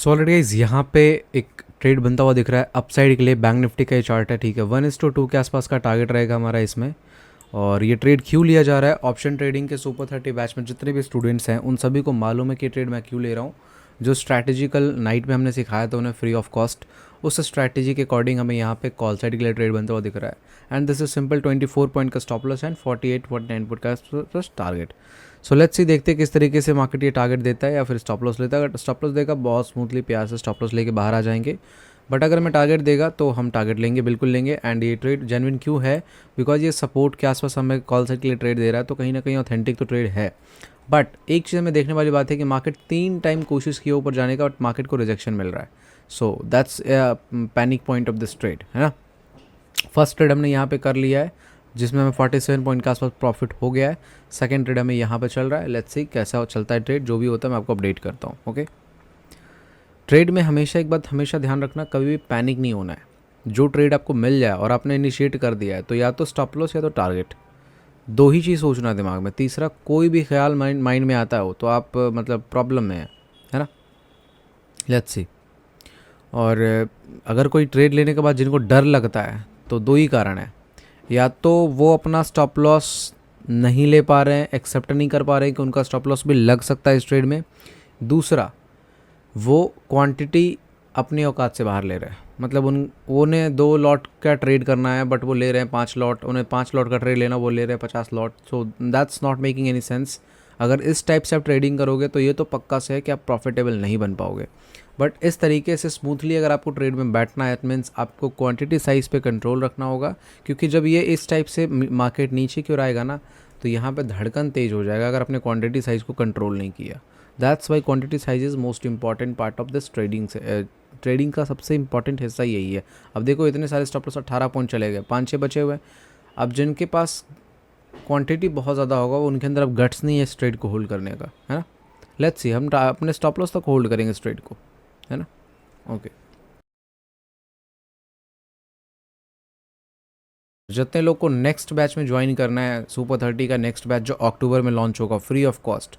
So already guys यहाँ पे एक ट्रेड बनता हुआ दिख रहा है अपसाइड के लिए। बैंक निफ्टी का ये चार्ट है, ठीक है। 1:2 के आसपास का टारगेट रहेगा हमारा इसमें। और ये ट्रेड क्यों लिया जा रहा है, ऑप्शन ट्रेडिंग के सुपर 30 बैच में जितने भी स्टूडेंट्स हैं उन सभी को मालूम है कि ट्रेड मैं क्यों ले रहा हूँ। जो स्ट्रैटेजिकल नाइट में हमने सिखाया था उन्हें फ्री ऑफ कॉस्ट, उस स्ट्रैटेजी के अकॉर्डिंग हमें यहाँ पे कॉल साइड के लिए ट्रेड बनता हुआ दिख रहा है। And this is simple 24 point का स्टॉप लॉस एंड 48.9 पॉइंट का टारगेट। सो लेट्स सी, देखते हैं किस तरीके से मार्केट ये टारगेट देता है या फिर स्टॉप लॉस लेता है। अगर स्टॉप लॉस देगा बहुत स्मूथली प्यार से स्टॉप लॉस लेके बाहर आ जाएंगे। बट अगर मैं टारगेट देगा तो हम टारगेट लेंगे, बिल्कुल लेंगे। एंड ये ट्रेड जेन्युइन क्यों है, बिकॉज ये सपोर्ट के आसपास हमें कॉल साइड के लिए ट्रेड दे रहा है, तो कहीं ना कहीं ऑथेंटिक तो ट्रेड है। बट एक चीज़ हमें देखने वाली बात है कि मार्केट 3 टाइम कोशिश की ऊपर जाने का, बट मार्केट को रिजेक्शन मिल रहा है। So that's panic point of this trade, है ना। फर्स्ट ट्रेड हमने यहाँ पे कर लिया है जिसमें हमें 47 पॉइंट के आसपास प्रॉफिट हो गया है। सेकंड ट्रेड हमें यहाँ पे चल रहा है। लेट्स सी कैसा चलता है ट्रेड, जो भी होता है मैं आपको अपडेट करता हूँ। ओके, ट्रेड में हमेशा एक बात हमेशा ध्यान रखना, कभी भी पैनिक नहीं होना है। जो ट्रेड आपको मिल जाए और आपने इनिशिएट कर दिया है तो या तो स्टॉप लॉस या तो टारगेट, दो ही चीज़ सोचना है दिमाग में। तीसरा कोई भी ख्याल माइंड में आता हो तो आप मतलब प्रॉब्लम में है ना। Let's see. और अगर कोई ट्रेड लेने के बाद जिनको डर लगता है तो दो ही कारण है। या तो वो अपना स्टॉप लॉस नहीं ले पा रहे हैं, एक्सेप्ट नहीं कर पा रहे हैं कि उनका स्टॉप लॉस भी लग सकता है इस ट्रेड में। दूसरा, वो क्वांटिटी अपनी औकात से बाहर ले रहे हैं। मतलब उन्हें 2 लॉट का ट्रेड करना है बट वो ले रहे हैं 5 लॉट, उन्हें 5 लॉट का ट्रेड लेना, वो ले रहे हैं 50 lot. So that's not making any sense. अगर इस टाइप से आप ट्रेडिंग करोगे तो ये तो पक्का से है कि आप प्रॉफिटेबल नहीं बन पाओगे। बट इस तरीके से स्मूथली अगर आपको ट्रेड में बैठना है, इट मीन्स आपको क्वांटिटी साइज़ पे कंट्रोल रखना होगा। क्योंकि जब ये इस टाइप से मार्केट नीचे की ओर आएगा ना, तो यहाँ पे धड़कन तेज़ हो जाएगा अगर आपने क्वांटिटी साइज़ को कंट्रोल नहीं किया। That's why quantity size is most important part of this trading से। ट्रेडिंग का सबसे इंपॉर्टेंट हिस्सा यही है। अब देखो इतने सारे स्टॉप लॉस 18 पॉइंट चले गए, 5-6 बचे हुए। अब जिनके पास क्वांटिटी बहुत ज़्यादा होगा उनके अंदर अब गट्स नहीं है इस ट्रेड को होल्ड करने का, है ना। लेट्स सी, हम अपने स्टॉप लॉस तक होल्ड करेंगे इस ट्रेड को, है ना। ओके, जितने लोग को नेक्स्ट बैच में ज्वाइन करना है, सुपर 30 का नेक्स्ट बैच जो अक्टूबर में लॉन्च होगा फ्री ऑफ कॉस्ट,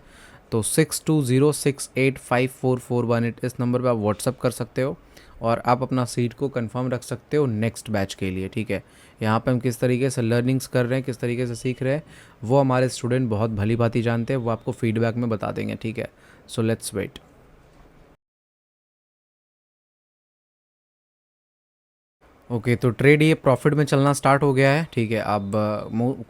तो 6206854418 इस नंबर पे आप व्हाट्सअप कर सकते हो और आप अपना सीट को कंफर्म रख सकते हो नेक्स्ट बैच के लिए, ठीक है। यहाँ पे हम किस तरीके से लर्निंग्स कर रहे हैं, किस तरीके से सीख रहे हैं, वो हमारे स्टूडेंट बहुत भली भांति जानते हैं, वो आपको फीडबैक में बता देंगे, ठीक है। So let's wait. ओके, तो ट्रेड ये प्रॉफिट में चलना स्टार्ट हो गया है, ठीक है। अब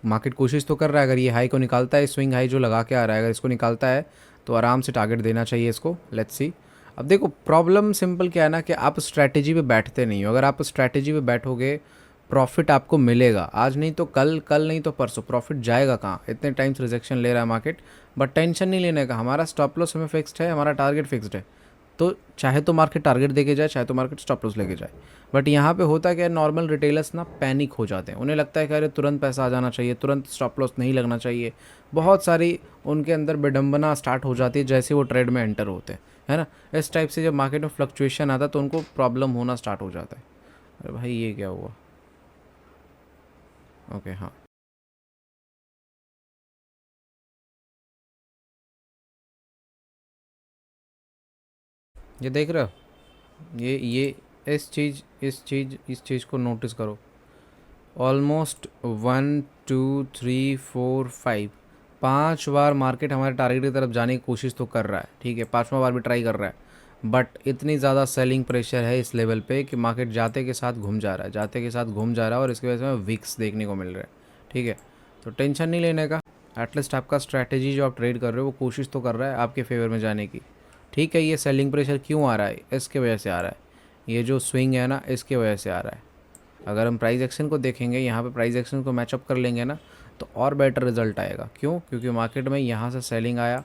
मार्केट कोशिश तो कर रहा है, अगर ये हाई को निकालता है, स्विंग हाई जो लगा के आ रहा है, अगर इसको निकालता है तो आराम से टारगेट देना चाहिए इसको। Let's see. अब देखो प्रॉब्लम सिंपल क्या है ना कि आप स्ट्रैटेजी पे बैठते नहीं हो। अगर आप स्ट्रैटेजी पे बैठोगे प्रॉफिट आपको मिलेगा, आज नहीं तो कल, कल नहीं तो परसों। प्रॉफिट जाएगा कहाँ, इतने टाइम्स रिजेक्शन ले रहा है मार्केट। बट टेंशन नहीं लेने का, हमारा स्टॉप लॉस हमें फिक्स्ड है, हमारा टारगेट फिक्स्ड है। तो चाहे तो मार्केट टारगेट देके जाए, चाहे तो मार्केट स्टॉप लॉस लेके जाए। बट यहाँ पे होता क्या है, नॉर्मल रिटेलर्स ना पैनिक हो जाते हैं। उन्हें लगता है कि अरे तुरंत पैसा आ जाना चाहिए, तुरंत स्टॉप लॉस नहीं लगना चाहिए। बहुत सारी उनके अंदर विडंबना स्टार्ट हो जाती है जैसे वो ट्रेड में एंटर होते हैं, है ना। इस टाइप से जब मार्केट में फ्लक्चुएशन आता है तो उनको प्रॉब्लम होना स्टार्ट हो जाता है। अरे भाई ये क्या हुआ। ओके, हाँ, ये देख रहे हो, ये इस चीज़ को नोटिस करो। ऑलमोस्ट 1 2 3 4 5, 5 बार मार्केट हमारे टारगेट की तरफ जाने की कोशिश तो कर रहा है, ठीक है। 5वां बार भी ट्राई कर रहा है। बट इतनी ज़्यादा सेलिंग प्रेशर है इस लेवल पे कि मार्केट जाते के साथ घूम जा रहा है, जाते के साथ घूम जा रहा है, और इसकी वजह से हमें विक्स देखने को मिल रहा है, ठीक है। तो टेंशन नहीं लेने का। एटलीस्ट आपका स्ट्रैटेजी जो आप ट्रेड कर रहे हो वो कोशिश तो कर रहा है आपके फेवर में जाने की, ठीक है। ये सेलिंग प्रेशर क्यों आ रहा है, इसके वजह से आ रहा है। ये जो स्विंग है ना, इसके वजह से आ रहा है। अगर हम प्राइस एक्शन को देखेंगे, यहाँ पे प्राइस एक्शन को मैचअप कर लेंगे ना, तो और बेटर रिजल्ट आएगा। क्यों? क्योंकि मार्केट में यहाँ से सेलिंग आया,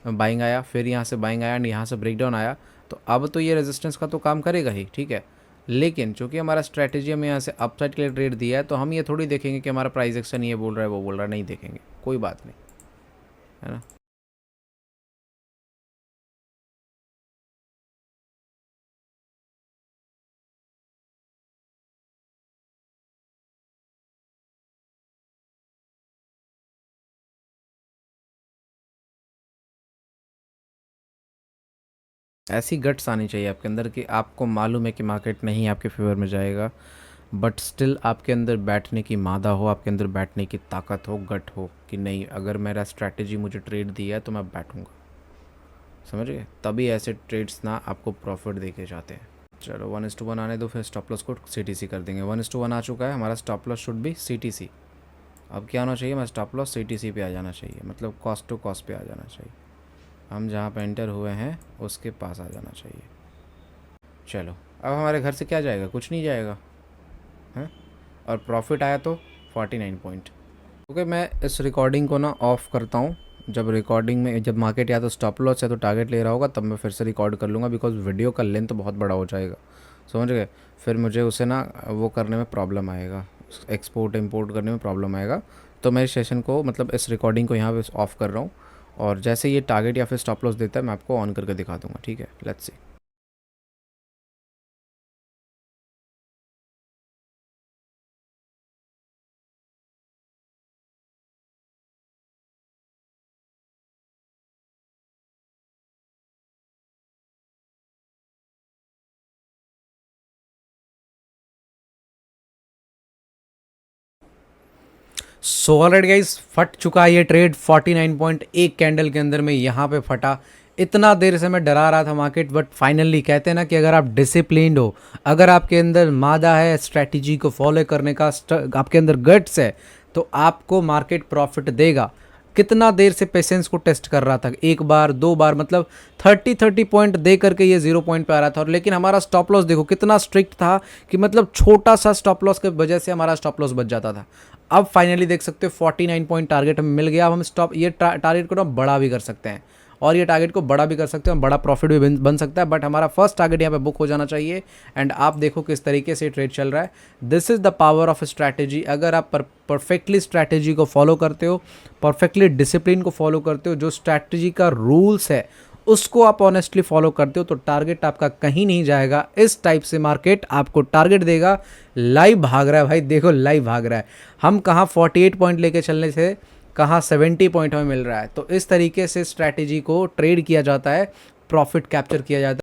बाइंग आया, फिर यहाँ से बाइंग आया एंड यहाँ से ब्रेकडाउन आया। तो अब तो ये रेजिस्टेंस का तो काम करेगा ही, ठीक है। लेकिन चूंकि हमारा स्ट्रैटेजी हमें यहाँ से अपसाइड के लिए ट्रेड दिया है, तो हम ये थोड़ी देखेंगे कि हमारा प्राइस एक्शन ये बोल रहा है वो बोल रहा है, नहीं देखेंगे, कोई बात नहीं, है ना। ऐसी गट्स आनी चाहिए आपके अंदर कि आपको मालूम है कि मार्केट नहीं आपके फेवर में जाएगा, बट स्टिल आपके अंदर बैठने की मादा हो, आपके अंदर बैठने की ताकत हो, गट हो कि नहीं, अगर मेरा स्ट्रैटेजी मुझे ट्रेड दिया है तो मैं बैठूंगा। समझ गए? तभी ऐसे ट्रेड्स ना आपको प्रॉफिट दे के जाते हैं। चलो 1:1 आने दो, फिर स्टॉप लॉस को CTC कर देंगे। 1:1 आ चुका है, हमारा स्टॉप लॉस शुड भी CTC। अब क्या होना चाहिए, मैं स्टॉप लॉस CTC पे आ जाना चाहिए, मतलब कॉस्ट टू कॉस्ट पे आ जाना चाहिए। हम जहाँ पे एंटर हुए हैं उसके पास आ जाना चाहिए। चलो, अब हमारे घर से क्या जाएगा, कुछ नहीं जाएगा हैं, और प्रॉफिट आया तो 49 पॉइंट। ओके, मैं इस रिकॉर्डिंग को ना ऑफ़ करता हूँ। जब रिकॉर्डिंग में जब मार्केट या तो स्टॉप लॉस है तो टारगेट ले रहा होगा, तब मैं फिर से रिकॉर्ड कर लूँगा, बिकॉज वीडियो का लेंथ बहुत बड़ा हो जाएगा। समझ गए? फिर मुझे उसे ना वो करने में प्रॉब्लम आएगा, एक्सपोर्ट इंपोर्ट करने में प्रॉब्लम आएगा। तो मैं इस सेशन को, मतलब इस रिकॉर्डिंग को यहाँ पे ऑफ़ कर रहा हूँ, और जैसे ये टारगेट या फिर स्टॉप लॉस देता है मैं आपको ऑन करके दिखा दूँगा। ठीक है, let's see. So already guys, फट चुका है ये ट्रेड 49 पॉइंट एक कैंडल के अंदर में यहाँ पे फटा। इतना देर से मैं डरा रहा था मार्केट, बट फाइनली कहते हैं ना कि अगर आप डिसिप्लिन्ड हो, अगर आपके अंदर मादा है स्ट्रैटेजी को फॉलो करने का, आपके अंदर गट्स है, तो आपको मार्केट प्रॉफिट देगा। कितना देर से पेशेंस को टेस्ट कर रहा था, एक बार दो बार, मतलब 30 पॉइंट दे करके ये 0 पॉइंट पे आ रहा था। और लेकिन हमारा स्टॉप लॉस देखो कितना स्ट्रिक्ट था कि मतलब छोटा सा स्टॉप लॉस के वजह से हमारा स्टॉप लॉस बच जाता था। अब फाइनली देख सकते हो 49 पॉइंट टारगेट हमें मिल गया। अब हम स्टॉप ये टारगेट को ना बड़ा भी कर सकते हैं, और ये टारगेट को बड़ा भी कर सकते हैं, बड़ा प्रॉफिट भी बन सकता है। बट हमारा फर्स्ट टारगेट यहाँ पे बुक हो जाना चाहिए। एंड आप देखो किस तरीके से ट्रेड चल रहा है। This is the power of strategy. अगर आप परफेक्टली स्ट्रैटेजी को फॉलो करते हो, परफेक्टली डिसिप्लिन को फॉलो करते हो, जो स्ट्रैटेजी का रूल्स है उसको आप ऑनेस्टली फॉलो करते हो, तो टारगेट आपका कहीं नहीं जाएगा। इस टाइप से मार्केट आपको टारगेट देगा। लाइव भाग रहा है भाई, देखो लाइव भाग रहा है। हम कहाँ 48 पॉइंट लेके चलने से कहाँ 70 पॉइंट हमें मिल रहा है। तो इस तरीके से स्ट्रैटेजी को ट्रेड किया जाता है, प्रॉफिट कैप्चर किया जाता है।